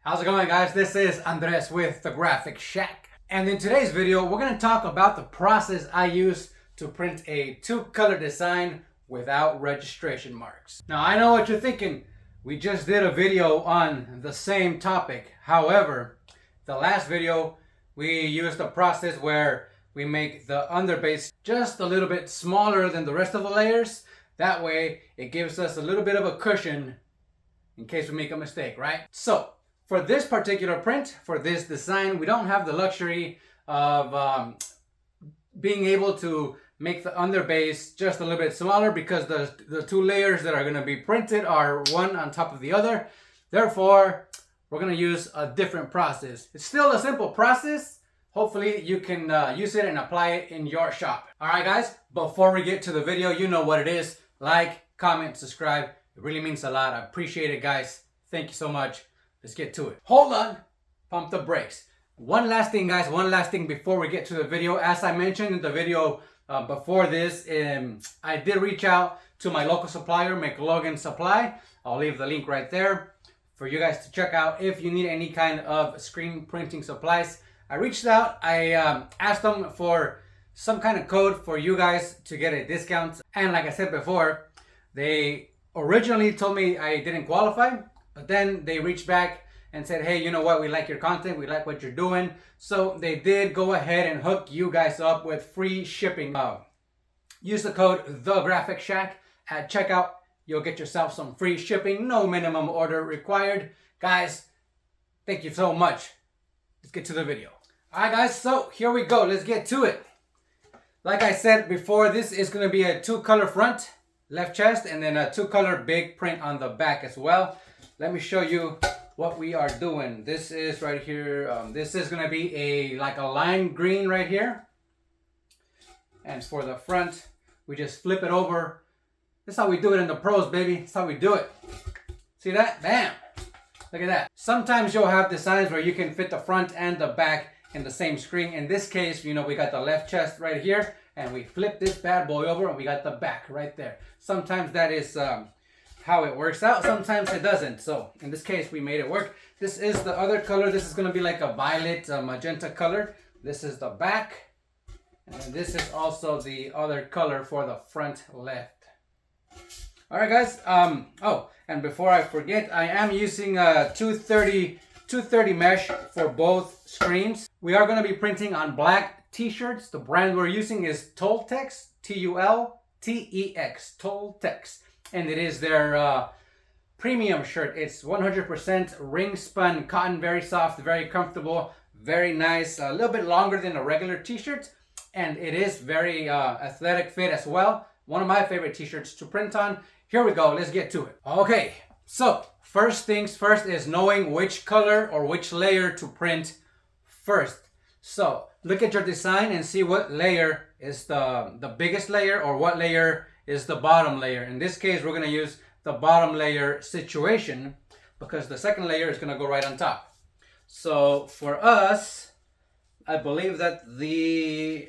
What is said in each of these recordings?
How's it going, guys? This is Andres with the Graphic Shack. And in today's video, we're going to talk about the process I use to print a two-color design without registration marks. Now, I know what you're thinking. We just did a video on the same topic. However, the last video, we used a process where we make the underbase just a little bit smaller than the rest of the layers. That way, it gives us a little bit of a cushion in case we make a mistake, right? So, for this particular print, for this design, we don't have the luxury of being able to make the underbase just a little bit smaller because the two layers that are going to be printed are one on top of the other. Therefore, we're going to use a different process. It's still a simple process. Hopefully, you can use it and apply it in your shop. All right, guys, before we get to the video, you know what it is. Like, comment, subscribe. It really means a lot. I appreciate it, guys. Thank you so much. Let's get to it. Hold on. Pump the brakes. One last thing, guys. One last thing before we get to the video. As I mentioned in the video before this, I did reach out to my local supplier, McLogan Supply. I'll leave the link right there for you guys to check out if you need any kind of screen printing supplies. I reached out. I asked them for some kind of code for you guys to get a discount. And like I said before, they originally told me I didn't qualify. But then they reached back and said, hey, you know what? We like your content. We like what you're doing. So they did go ahead and hook you guys up with free shipping. Use the code TheGraphicShack at checkout. You'll get yourself some free shipping. No minimum order required. Guys, thank you so much. Let's get to the video. All right, guys. So here we go. Let's get to it. Like I said before, this is going to be a two-color front, left chest, and then a two-color big print on the back as well. Let me show you what we are doing. This is right here. This is going to be like a lime green right here. And for the front, we just flip it over. This is how we do it in the pros, baby. That's how we do it. See that? Bam! Look at that. Sometimes you'll have designs where you can fit the front and the back in the same screen. In this case, you know, we got the left chest right here. And we flip this bad boy over and we got the back right there. Sometimes that is how it works out. Sometimes it doesn't. So in this case, we made it work. This is the other color. This is going to be like a violet magenta color. This is the back. And then this is also the other color for the front left. All right, guys. Oh, and before I forget, I am using 230 mesh for both screens. We are going to be printing on black t-shirts. The brand we're using is Toltex, T-U-L-T-E-X, Toltex. And it is their premium shirt. It's 100% ring spun cotton, very soft, very comfortable, very nice, a little bit longer than a regular t-shirt. And it is very athletic fit as well. One of my favorite t-shirts to print on. Here we go, let's get to it. Okay, so first things first is knowing which color or which layer to print first. So look at your design and see what layer is the biggest layer or what layer is the bottom layer. In this case, we're going to use the bottom layer situation because the second layer is going to go right on top. So for us, I believe that the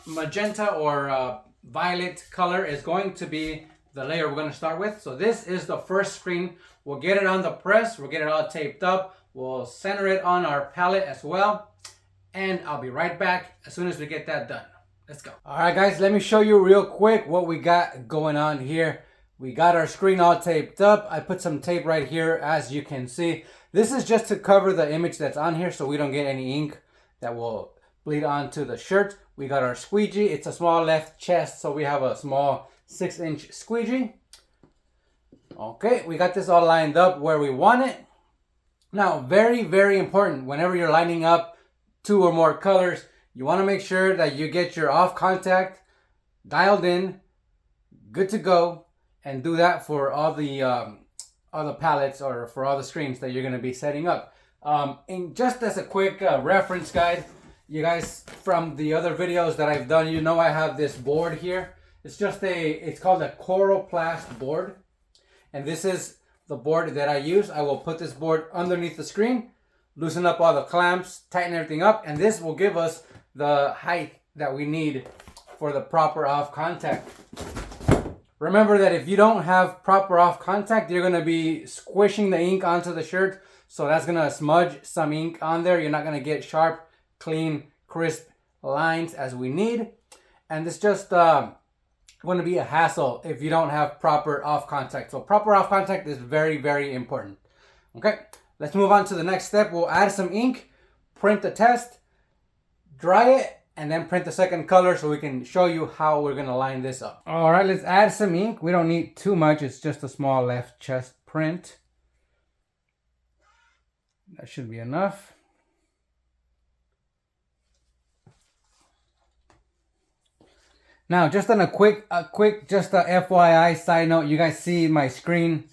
magenta or violet color is going to be the layer we're going to start with. So this is the first screen. We'll get it on the press. We'll get it all taped up. We'll center it on our palette as well. And I'll be right back as soon as we get that done. Let's go. All right, guys, let me show you real quick what we got going on here. We got our screen all taped up. I put some tape right here, as you can see. This is just to cover the image that's on here so we don't get any ink that will bleed onto the shirt. We got our squeegee. It's a small left chest, so we have a small 6-inch squeegee. Okay, we got this all lined up where we want it. Now, very, very important, whenever you're lining up two or more colors, you want to make sure that you get your off contact dialed in, good to go, and do that for all the palettes or for all the screens that you're going to be setting up. And just as a quick reference guide, you guys from the other videos that I've done, you know I have this board here. It's called a Coroplast board, and this is the board that I use. I will put this board underneath the screen, loosen up all the clamps, tighten everything up, and this will give us the height that we need for the proper off contact. Remember that if you don't have proper off contact, you're going to be squishing the ink onto the shirt. So that's gonna smudge some ink on there. You're not gonna get sharp, clean, crisp lines as we need. And it's just going to be a hassle if you don't have proper off contact. So proper off contact is very, very important. Okay, let's move on to the next step. We'll add some ink, print the test, dry it, and then print the second color so we can show you how we're going to line this up. All right, let's add some ink. We don't need too much. It's just a small left chest print. That should be enough. Now, just on a quick, just a FYI side note, you guys see my screen.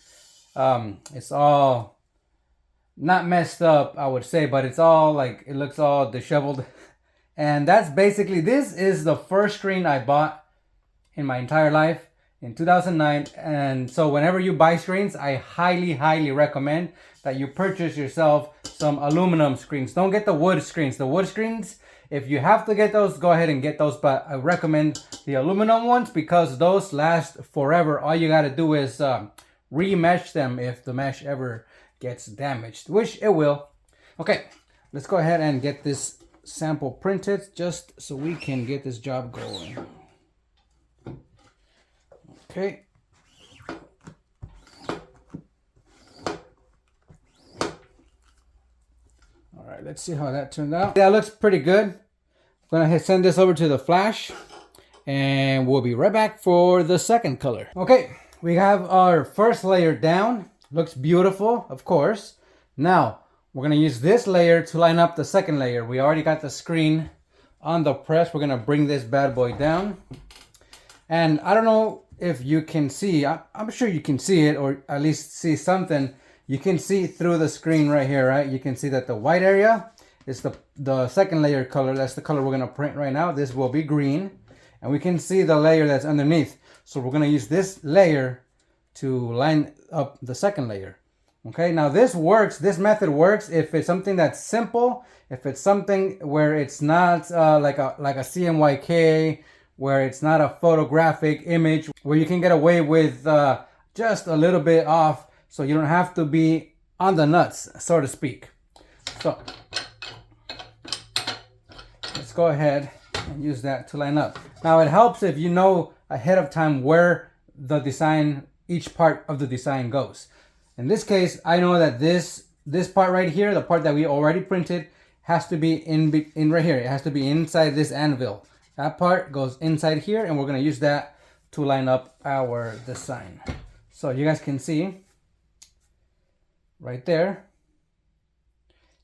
It's all not messed up, I would say, but it's all like, it looks all disheveled. And that's basically, this is the first screen I bought in my entire life in 2009. And so whenever you buy screens, I highly, highly recommend that you purchase yourself some aluminum screens. Don't get the wood screens. The wood screens, if you have to get those, go ahead and get those. But I recommend the aluminum ones because those last forever. All you got to do is remesh them if the mesh ever gets damaged, which it will. Okay, let's go ahead and get this sample printed just so we can get this job going. Okay. All right, let's see how that turned out. That looks pretty good. I'm gonna send this over to the flash and we'll be right back for the second color. Okay, we have our first layer down. Looks beautiful, of course. Now, we're gonna use this layer to line up the second layer. We already got the screen on the press. We're gonna bring this bad boy down. And I don't know if you can see, I'm sure you can see it, or at least see something. You can see through the screen right here, right? You can see that the white area is the second layer color. That's the color we're gonna print right now. This will be green. And we can see the layer that's underneath. So we're gonna use this layer to line up the second layer. Okay, now this works, this method works if it's something that's simple, if it's something where it's not like a CMYK, where it's not a photographic image, where you can get away with just a little bit off, so you don't have to be on the nuts, so to speak. So let's go ahead and use that to line up. Now it helps if you know ahead of time where the design, each part of the design goes. In this case, I know that this part right here, the part that we already printed, has to be in right here. It has to be inside this anvil. That part goes inside here, and we're gonna use that to line up our design. So you guys can see right there.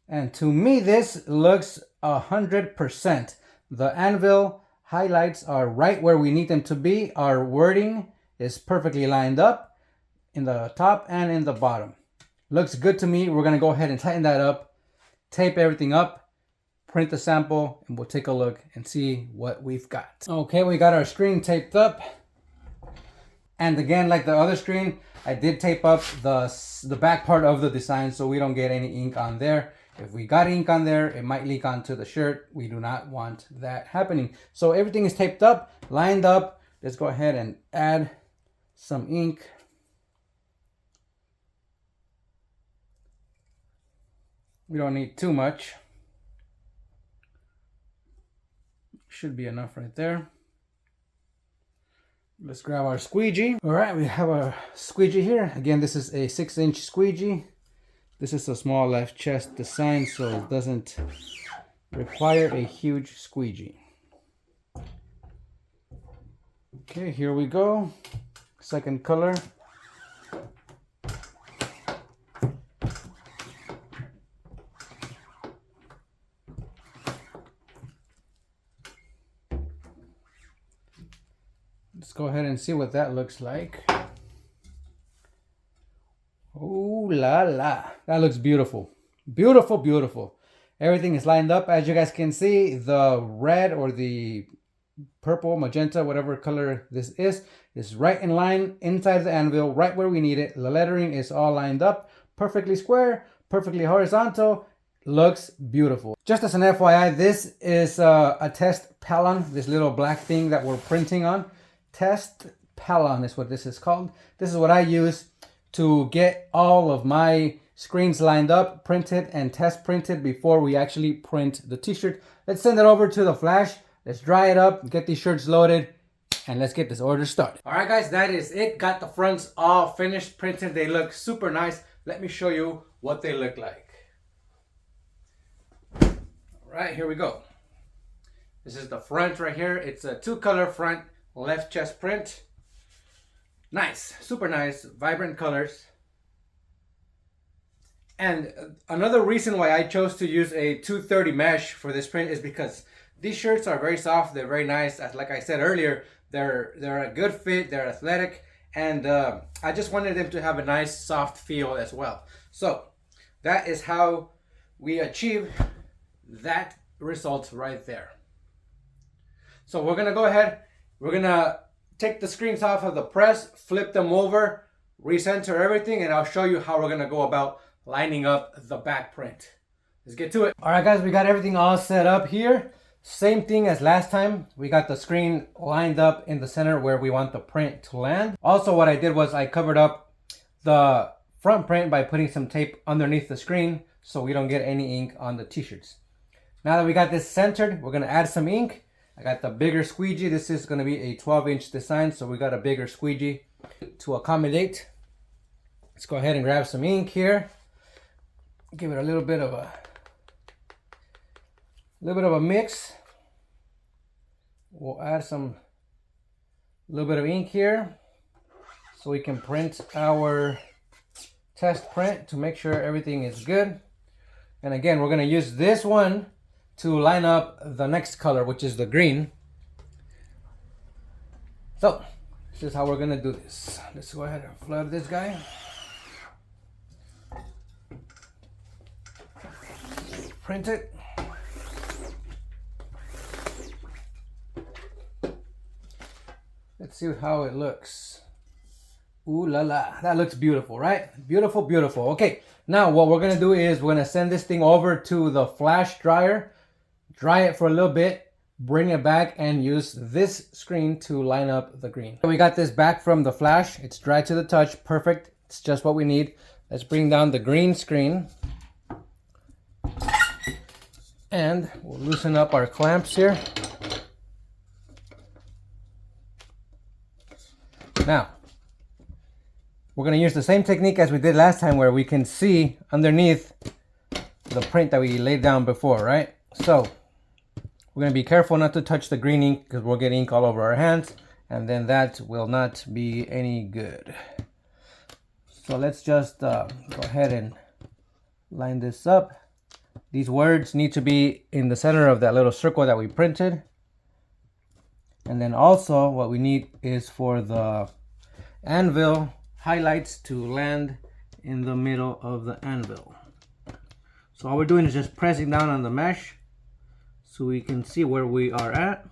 And to me, this looks 100%. The anvil highlights are right where we need them to be. Our wording is perfectly lined up in the top and in the bottom. Looks good to me. We're gonna go ahead and tighten that up, tape everything up, print the sample, and we'll take a look and see what we've got. Okay, we got our screen taped up. And again, like the other screen, I did tape up the back part of the design so we don't get any ink on there. If we got ink on there, it might leak onto the shirt. We do not want that happening. So everything is taped up, lined up. Let's go ahead and add some ink. We don't need too much. Should be enough right there. Let's grab our squeegee. All right, we have our squeegee here. Again, this is a 6-inch squeegee. This is a small left chest design, so it doesn't require a huge squeegee. Okay, here we go. Second color. Let's go ahead and see what that looks like. Oh la la, that looks beautiful. Beautiful, beautiful. Everything is lined up. As you guys can see, the red or the purple, magenta, whatever color this is right in line inside the anvil, right where we need it. The lettering is all lined up, perfectly square, perfectly horizontal. Looks beautiful. Just as an FYI, this is a test pallon, this little black thing that we're printing on. Test pallon is what this is called. This is what I use to get all of my screens lined up, printed, and test printed before we actually print the t-shirt. Let's send it over to the Flash. Let's dry it up, get these shirts loaded, and let's get this order started. All right, guys, that is it. Got the fronts all finished, printed. They look super nice. Let me show you what they look like. All right, here we go. This is the front right here. It's a 2-color front, left chest print. Nice, super nice, vibrant colors. And another reason why I chose to use a 230 mesh for this print is because these shirts are very soft, they're very nice. Like I said earlier, they're a good fit, they're athletic, and I just wanted them to have a nice soft feel as well. So that is how we achieve that result right there. So we're gonna go ahead, we're gonna take the screens off of the press, flip them over, recenter everything, and I'll show you how we're gonna go about lining up the back print. Let's get to it. All right, guys, we got everything all set up here. Same thing as last time. We got the screen lined up in the center where we want the print to land. Also, what I did was I covered up the front print by putting some tape underneath the screen so we don't get any ink on the t-shirts. Now that we got this centered, we're gonna add some ink. I got the bigger squeegee. This is gonna be a 12-inch design, so we got a bigger squeegee to accommodate. Let's go ahead and grab some ink here. Give it a little bit of a mix. We'll add a little bit of ink here so we can print our test print to make sure everything is good. And again, we're gonna use this one to line up the next color, which is the green. So this is how we're gonna do this. Let's go ahead and flood this guy. Print it. Let's see how it looks. Ooh la la, that looks beautiful, right? Beautiful, beautiful. Okay, now what we're gonna do is we're gonna send this thing over to the Flash dryer, dry it for a little bit, bring it back, and use this screen to line up the green. We got this back from the Flash. It's dry to the touch, perfect. It's just what we need. Let's bring down the green screen. And we'll loosen up our clamps here. Now, we're gonna use the same technique as we did last time where we can see underneath the print that we laid down before, right? So, we're gonna be careful not to touch the green ink because we'll get ink all over our hands, and then that will not be any good. So let's just go ahead and line this up. These words need to be in the center of that little circle that we printed. And then also what we need is for the anvil highlights to land in the middle of the anvil. So all we're doing is just pressing down on the mesh so we can see where we are at.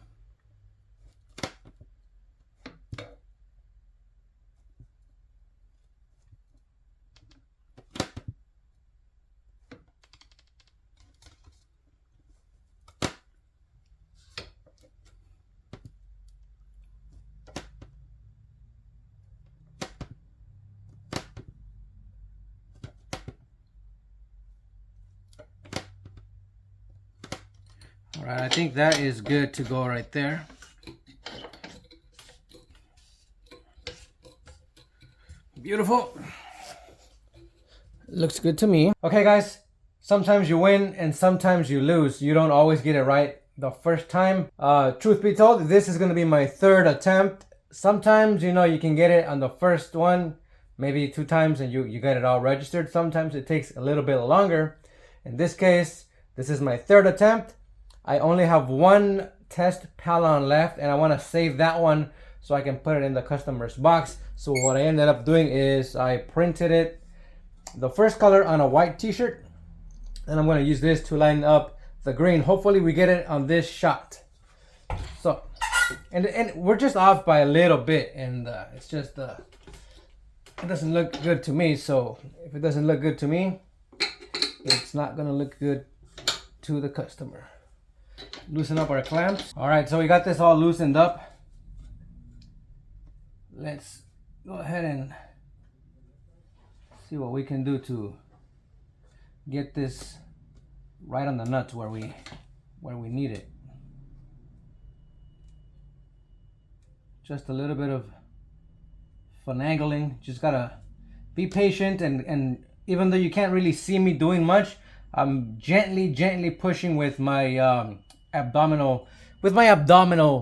All right, I think that is good to go right there. Beautiful. Looks good to me. Okay, guys, sometimes you win and sometimes you lose. You don't always get it right the first time. Truth be told, this is gonna be my 3rd attempt. Sometimes, you know, you can get it on the first one, maybe 2 times, and you get it all registered. Sometimes it takes a little bit longer. In this case, this is my 3rd attempt. I only have 1 test Palon left, and I want to save that one so I can put it in the customer's box. So what I ended up doing is I printed it, the first color on a white t-shirt, and I'm going to use this to line up the green. Hopefully we get it on this shot. So, and we're just off by a little bit, and it's just, it doesn't look good to me. So if it doesn't look good to me, it's not going to look good to the customer. Loosen up our clamps. All right, so we got this all loosened up. Let's go ahead and see what we can do to get this right on the nuts where we need it. Just a little bit of finagling. Just gotta be patient, and even though you can't really see me doing much, I'm gently pushing with my abdominal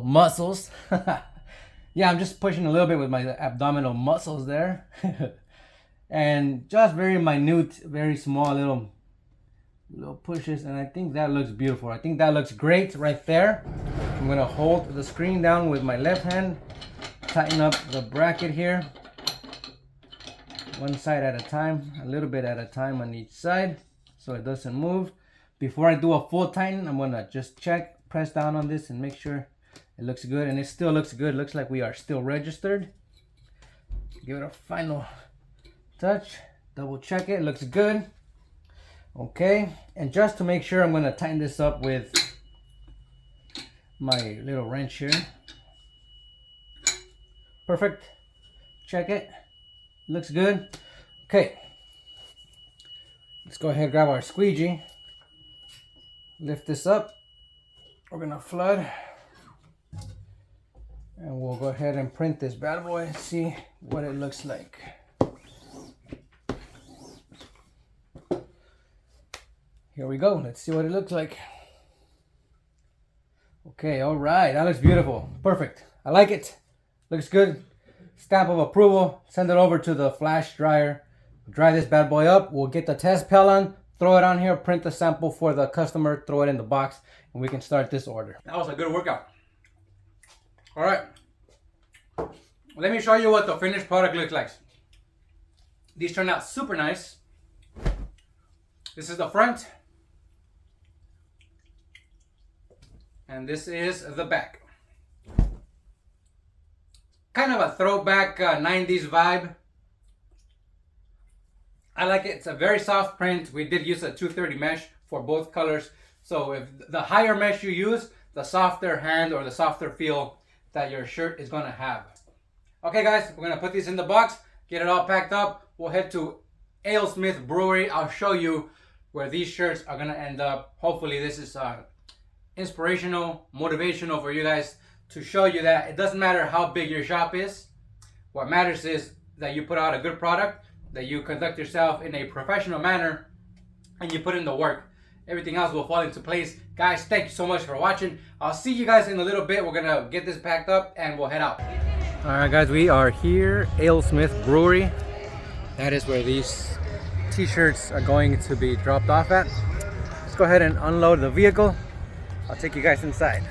muscles. Yeah, I'm just pushing a little bit with my abdominal muscles there. And just very minute, very small little pushes, and I think that looks beautiful. I think that looks great right there. I'm gonna hold the screen down with my left hand, tighten up the bracket here, one side at a time, a little bit at a time on each side, so it doesn't move. Before I do a full tighten, I'm gonna just check, press down on this and make sure it looks good, and it still looks good. Looks like we are still registered. Give it a final touch, double check it, looks good. Okay, and just to make sure, I'm gonna tighten this up with my little wrench here. Perfect. Check it. Looks good. Okay. Let's go ahead and grab our squeegee. Lift this up. We're gonna flood. And we'll go ahead and print this bad boy and see what it looks like. Here we go. Let's see what it looks like. Okay, all right. That looks beautiful. Perfect. I like it. Looks good. Stamp of approval. Send it over to the flash dryer. Dry this bad boy up. We'll get the test pel on, throw it on here, print the sample for the customer, throw it in the box, and we can start this order. That was a good workout. All right. Let me show you what the finished product looks like. These turned out super nice. This is the front. And this is the back. Kind of a throwback 90s vibe. I like it. It's a very soft print. We did use a 230 mesh for both colors. So if the higher mesh you use, the softer hand or the softer feel that your shirt is going to have. Okay guys, we're going to put these in the box, get it all packed up. We'll head to AleSmith Brewery. I'll show you where these shirts are going to end up. Hopefully this is inspirational, motivational for you guys, to show you that it doesn't matter how big your shop is. What matters is that you put out a good product, that you conduct yourself in a professional manner, and you put in the work. Everything else will fall into place. Guys, thank you so much for watching. I'll see you guys in a little bit. We're gonna get this packed up and we'll head out. All right guys, we are here, AleSmith Brewery. That is where these t-shirts are going to be dropped off at. Let's go ahead and unload the vehicle. I'll take you guys inside.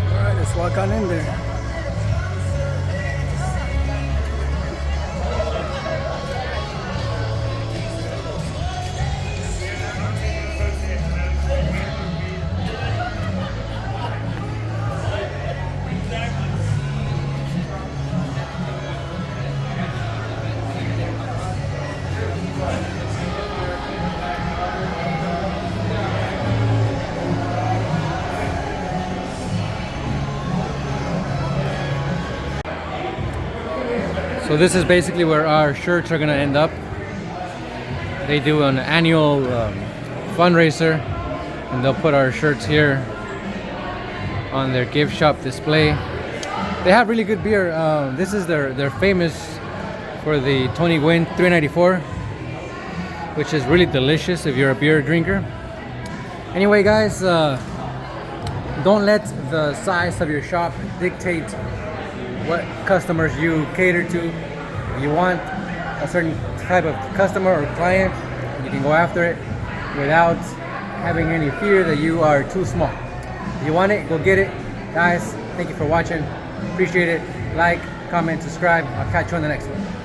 All right, let's walk on in there. So this is basically where our shirts are gonna end up. They do an annual fundraiser, and they'll put our shirts here on their gift shop display. They have really good beer. This is they're famous for the Tony Gwynn 394, which is really delicious if you're a beer drinker. Anyway guys, don't let the size of your shop dictate what customers you cater to. If you want a certain type of customer or client, you can go after it without having any fear that you are too small. If you want it, go get it. Guys, thank you for watching. Appreciate it. Like, comment, subscribe. I'll catch you on the next one.